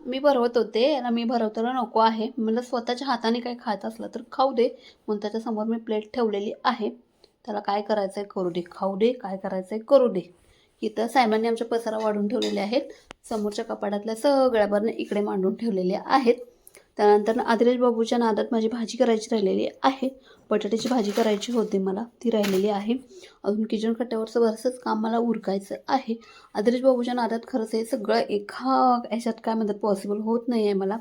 मी भरवत होते आणि मी भरवताना नको आहे. मला स्वतःच्या हाताने काही खायचं असलं तर खाऊ दे, म्हणून त्याच्यासमोर मी प्लेट ठेवलेली आहे. त्याला काय करायचं आहे करू दे, खाऊ दे, काय करायचं आहे करू दे. इथं सायमाने आमच्या पसारा वाढून ठेवलेले आहेत. समोरच्या कपाटातल्या सगळ्या बरण्या इकडे मांडून ठेवलेल्या आहेत. त्यानंतर आदिराज बाबूच्या नादात माझी भाजी करायची राहिलेली आहे. बटाट्याची भाजी करायची होती मला, ती राहिलेली आहे. अजून किचन कट्ट्यावरचं बरंचसं काम मला उरकायचं आहे. आदिराज बाबूच्या नादात खरंच हे सगळं एका ह्याच्यात काय म्हणतात पॉसिबल होत नाही आहे मला.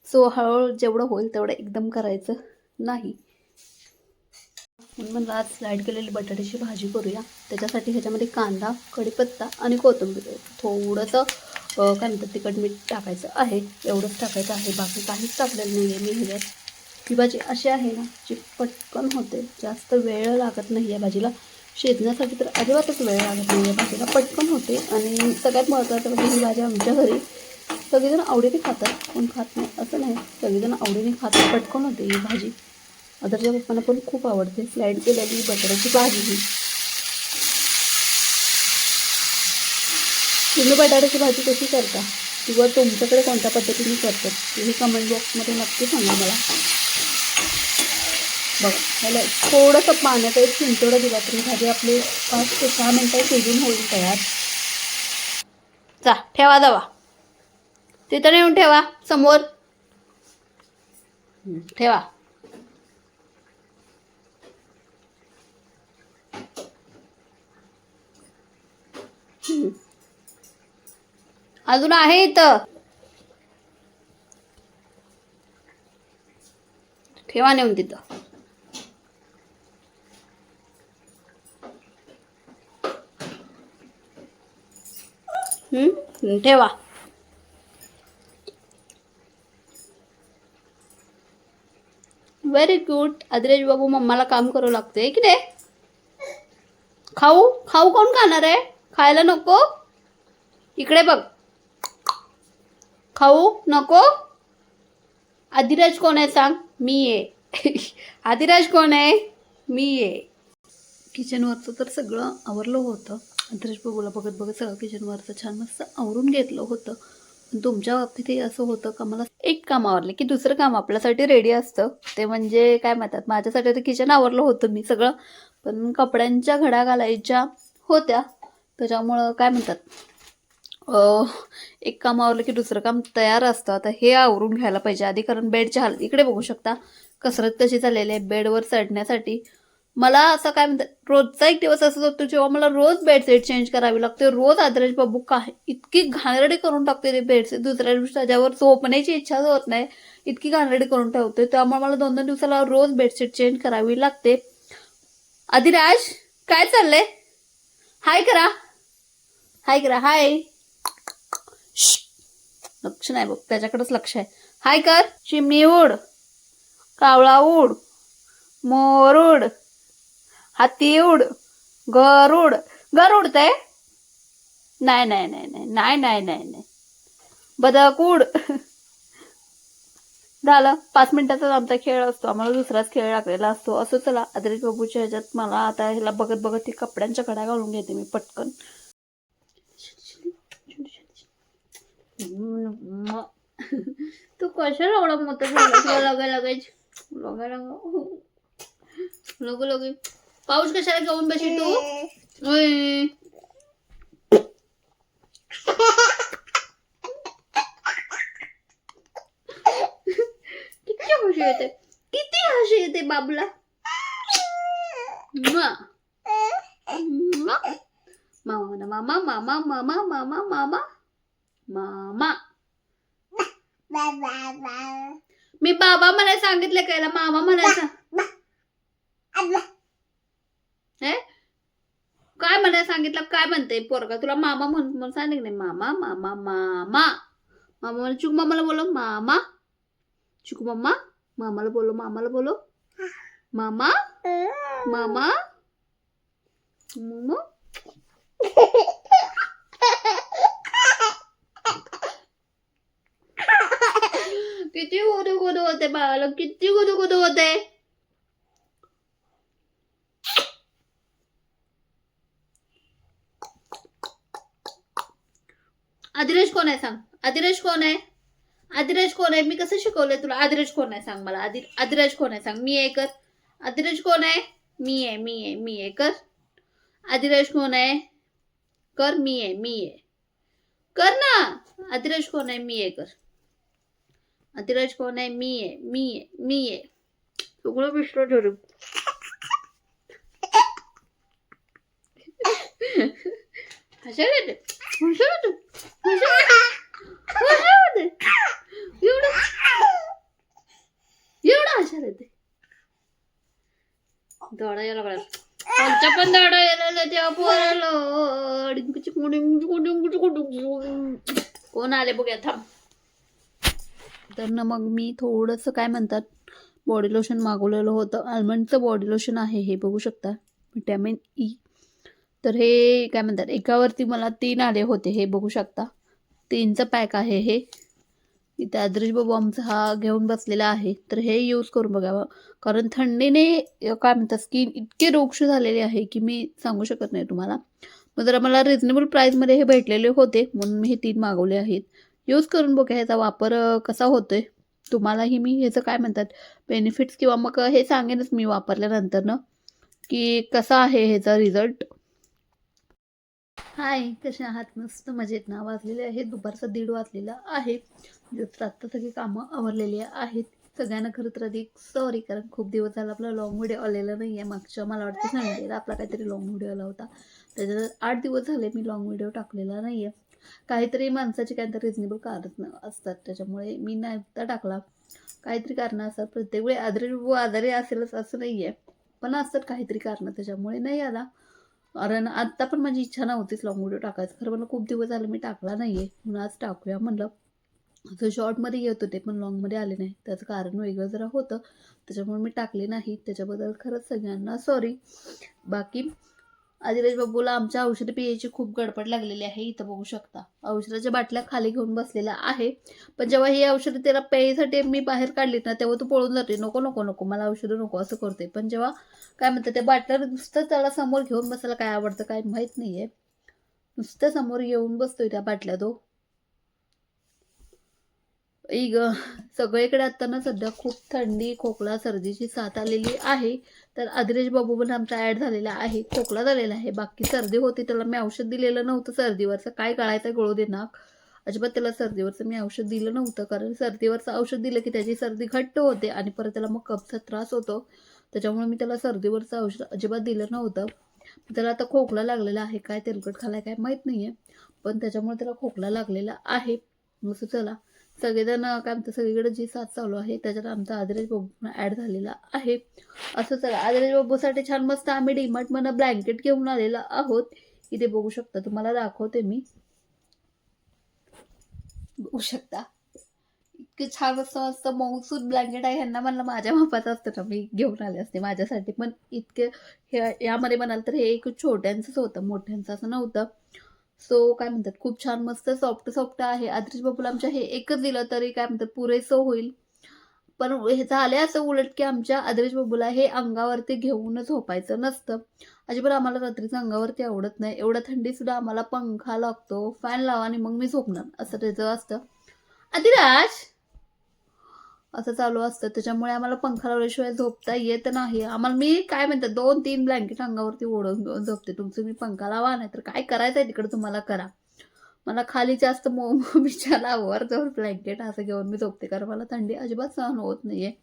सो हळूहळू जेवढं होईल तेवढं एकदम करायचं नाही. म्हणून आज स्लाईड केलेली बटाट्याची भाजी करूया. त्याच्यासाठी ह्याच्यामध्ये कांदा, कढीपत्ता आणि कोथिंबीर थोडंसं काय म्हणतात तिखट मीठ टाकायचं आहे. एवढंच टाकायचं आहे, बाकी काहीच टाकलेलं नाही आहे मी ह्याच्यात. ही भाजी अशी आहे ना जी पटकन होते, जास्त वेळ लागत नाही आहे भाजीला. शिजण्यासाठी तर अजिबातच वेळ लागत नाही आहे भाजीला, पटकन होते. आणि सगळ्यात महत्त्वाचं म्हणजे ही भाजी आमच्या घरी सगळेजण आवडीने खातात, कोण खात नाही असं नाही, सगळेजण आवडीने खातात, पटकन होते ही भाजी. अदरच्या पप्पांना पण खूप आवडते स्लाईड केलेली बटाट्याची भाजी ही. तुम्ही बटाट्याची भाजी कशी करता किंवा तुमच्याकडे कोणत्या पद्धतीने करतात हे कमेंट बॉक्समध्ये नक्की सांगा मला. बघा ह्याला थोडंसं पाण्याचा एक चिंचोडा दिला तरी भाजी आपली 5 ते 6 मिनटं शिजून होईल तयार. जा ठेवा दवा तिथं नेऊन ठेवा समोर ठेवा. अजून आहे इथं ठेवा नेऊन तिथं. ठेवा. Very good. आदिराज बाबू मम्माला काम करू लागते की नाही. खाऊ खाऊ कोण खाणार आहे, खायला नको. इकडे बघ, खाऊ नको. आदिराज कोण आहे सांग, मी आहे. आदिराज कोण आहे, मी आहे. किचनवरचं तर सगळं आवरलं होतं. आदिराज बाबूला बघत बघत सगळं किचनवरचं छान मस्त आवरून घेतलं होतं. पण तुमच्या बाबतीतही असं होतं का मला एक काम आवरलं की दुसरं काम आपल्यासाठी रेडी असतं. ते म्हणजे काय म्हणतात, माझ्यासाठी तर किचन आवरलं होतं मी सगळं, पण कपड्यांच्या घड्या घालायच्या होत्या. त्याच्यामुळं काय म्हणतात एक काम आवरलं की दुसरं काम तयार असतं. आता हे आवरून घ्यायला पाहिजे आधी, कारण बेडच्या हालत इकडे बघू शकता कसरत कशी चाललेली आहे बेडवर चढण्यासाठी. मला असं काय म्हणतात रोजचा एक दिवस असं होतो जेव्हा मला रोज बेडशीट चेंज करावी लागते. रोज आदिराज बाबू काय इतकी घाणेरडी करून टाकते ते बेडशीट, दुसऱ्या दिवशी त्याच्यावर झोपण्याची इच्छा होत नाही, इतकी घाणेरडी करून ठेवते. त्यामुळे मला 2-2 दिवसाला रोज बेडशीट चेंज करावी लागते. आदिराज काय चाललंय, हाय करा, हाय करा, हाय. लक्ष नाही बघ त्याच्याकडेच लक्ष आहे. हाय कर. चिमणी उड, कावळा उड, मोर उड, हाती उड, गरुड. घर उडतंय, नाही नाही नाही नाही नाही नाही नाही नाही. बदक उड. झालं 5 मिनिटाचाच आमचा खेळ असतो, आम्हाला दुसराच खेळ लागलेला असतो. असं चला आदिराज बाबूच्या ह्याच्यात मला आता ह्याला बघत बघत ती कपड्यांच्या घड्या घालून घेते मी पटकन. तू कशाला एवढा मोठा लगे लगे पाऊस कशाला घेऊन बशी तू. किती हशी येते, किती हशी येते बाबूला. मामा मामा मामा मामा मामा मामा मामा. मी बाबा म्हणायला सांगितलं कायला मामा म्हणायचं. काय म्हणायला सांगितलं, काय म्हणते पोरगा तुला मामा म्हणून सांगितलं नाही. मामा मामा मामा मामा. चिकू मामाला बोलो मामा, चिकू मम्मा मामाला बोलो, मामाला बोलो मामा मामा मामा. किती गुदू गुदू होते बाळाला, किती गुदू गुदू होते. आदिराज कोण आहे सांग, आदिराज कोण आहे. आदिराज कोण आहे? मी कसं शिकवलंय तुला? आदिराज कोण आहे सांग मला. आदिराज कोण आहे सांग. मी आहे कर. आदिराज कोण आहे? मी आहे कर. आदिराज कोण आहे? कर. मी आहे कर ना. आदिराज कोण आहे? मी आहे कर. आदिराज कोण आहे? मी आहे. सगळं विश्व ठरू. हसायला येते. एवढं हसायला येते. दौडा यायला लागला. आमच्या पण दौडा यायला तेव्हा पोराला. कोण आले बघूया थांब. तर ना मग मी थोडंसं काय म्हणतात बॉडी लोशन मागवलेलं होतं. आल्मंडचं बॉडी लोशन आहे हे बघू शकता. Vitamin E. तर हे काय म्हणतात एकावरती मला 3 आले होते. हे बघू शकता 3चं पॅक आहे हे. इथे आदर्श बाबू आमचा हा घेऊन बसलेला आहे. तर हे यूज करून बघावं. कारण थंडीने काय म्हणतात स्किन इतके रुक्ष झालेले आहे की मी सांगू शकत नाही तुम्हाला. मग जरा मला रिजनेबल प्राईसमध्ये हे भेटलेले होते म्हणून मी हे 3 मागवले आहेत. यूज करून बघा ह्याचा वापर कसा होतोय. तुम्हालाही मी ह्याचं काय म्हणतात बेनिफिट्स किंवा मग हे सांगेनच मी वापरल्यानंतर ना की कसा आहे ह्याचा रिझल्ट. हाय, कसे आहात? मस्त मजेत ना. वाजलेले आहे दुपारचा 1:30 वाजलेला आहे. आत्ता सगळी कामं आवरलेली आहेत. सगळ्यांना खरं तर अधिक सॉरी, कारण खूप दिवस झाला आपला लॉंग व्हिडिओ आलेला नाही आहे. मागच्या मला वाटतं संडेला आपला काहीतरी लॉंग व्हिडिओ आला होता. त्याच्यात 8 दिवस झाले मी लॉंग व्हिडिओ टाकलेला नाही आहे. काहीतरी माणसाचे काहीतरी रिजनेबल कारण असतात त्याच्यामुळे मी नाही टाकला. काहीतरी कारणं असतात. प्रत्येक वेळी आजारी असेलच असं नाही आहे, पण असतात काहीतरी कारणं त्याच्यामुळे नाही आला. कारण आत्ता पण माझी इच्छा नव्हतीच लॉंग व्हिडिओ टाकायचं. खरं मला खूप दिवस झाले मी टाकला नाही आहे म्हणून आज टाकूया म्हणलं. असं शॉर्टमध्ये येत होते पण लॉंगमध्ये आले नाही. त्याचं कारण वेगळं जरा होतं त्याच्यामुळे मी टाकले नाही. त्याच्याबद्दल खरंच सगळ्यांना सॉरी. बाकी आदिराज बाबूला आमच्या औषधं पियायची खूप गडबड लागलेली आहे. इथं बघू शकता औषधाच्या बाटल्या खाली घेऊन बसलेला आहे. पण जेव्हा ही औषधं त्याला प्यायसाठी मी बाहेर काढली ना तेव्हा तो पळून जाते. नको नको नको मला औषधं नको असं करते. पण जेव्हा काय म्हणतात त्या बाटल्या नुसतं त्याला समोर घेऊन बसायला काय आवडतं काय माहीत नाही आहे. नुसतं समोर येऊन बसतोय त्या बाटल्या तो. सगळीकडे आता ना सध्या खूप थंडी खोकला सर्दीची साथ आलेली आहे. तर आदिराज बाबू पण आमचा ॲड झालेला आहे. खोकला झालेला आहे. बाकी सर्दी होती त्याला मी औषध दिलेलं नव्हतं सर्दीवरचं. काय कळायचं गळू दे नाक. अजिबात त्याला सर्दीवरचं मी औषध दिलं नव्हतं. कारण सर्दीवरचं औषध दिलं की त्याची सर्दी घट्ट होते आणि परत त्याला मग कफचा त्रास होतो. त्याच्यामुळे मी त्याला सर्दीवरचं औषध अजिबात दिलं नव्हतं. त्याला आता खोकला लागलेला आहे. काय तेलकट खालाय काय माहीत नाही आहे. पण त्याच्यामुळे त्याला खोकला लागलेला आहे. असं चला सगळेजण काय म्हणतात सगळीकडे जी साथ चालू आहे त्याच्यात आमचा आदिराज बाबू ॲड झालेला आहे. असं चला आदिराज बाबूसाठी छान मस्त आम्ही डीमार्टमधनं ब्लँकेट घेऊन आलेला आहोत. इथे बघू शकता तुम्हाला दाखवते मी. बघू शकता इतके छान मस्त मस्त मऊसूद ब्लँकेट आहे. ह्यांना म्हणलं माझ्या मापाचं असतं ना मी घेऊन आले असते माझ्यासाठी. पण इतके यामध्ये म्हणाल तर हे एक छोट्यांचंच होतं मोठ्यांचं असं नव्हतं. सो काय म्हणतात खूप छान मस्त सॉफ्ट सॉफ्ट आहे. आदिराज बाबूला आमच्या हे एकच दिलं तरी काय म्हणतात पुरेसं होईल. पण हे झाले असं उलट की आमच्या आदिराज बाबूला हे अंगावरती घेऊन झोपायचं नसतं. अजिबात आम्हाला रात्रीचं अंगावरती आवडत नाही. एवढ्या थंडीसुद्धा आम्हाला पंखा लागतो फॅन लावा आणि मग मी झोपणार असं त्याचं असतं. आदिराज असं चालू असतं. त्याच्यामुळे आम्हाला पंखा लावल्याशिवाय झोपता येत नाही. आम्हाला मी काय म्हणतात 2-3 ब्लँकेट अंगावरती ओढून घेऊन झोपते. तुमचं मी पंखा लावा नाही तर काय करायचं आहे तिकडे तुम्हाला करा. मला खाली जास्त बिछाना वर जाऊन ब्लँकेट असं घेऊन मी झोपते. कारण मला थंडी अजिबात सहन होत नाही आहे.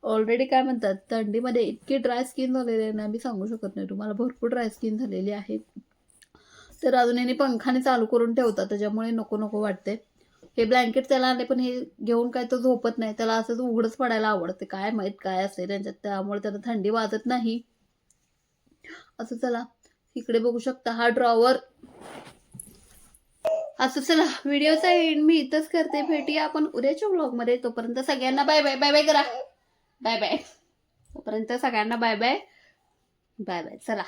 ऑलरेडी काय म्हणतात थंडीमध्ये इतकी ड्राय स्किन झालेली आहे ना मी सांगू शकत नाही तुम्हाला. भरपूर ड्राय स्किन झालेली आहे. तर अजून यांनी पंखाने चालू करून ठेवतात त्याच्यामुळे नको नको वाटते. हे ब्लँकेट त्याला आले पण हे घेऊन काय तो झोपत नाही. त्याला असंच उघडच पडायला आवडते. काय माहीत काय असते त्यांच्यात त्यामुळे त्याला थंडी वाजत नाही. असं चला इकडे बघू शकता हा ड्रॉवर. असं चला व्हिडिओचा एंड मी इथंच करते. भेटूया आपण उद्याच्या व्लॉगमध्ये. तोपर्यंत सगळ्यांना बाय बाय. बाय बाय करा. Bye bye. तोपर्यंत सगळ्यांना बाय बाय. Bye bye. चला.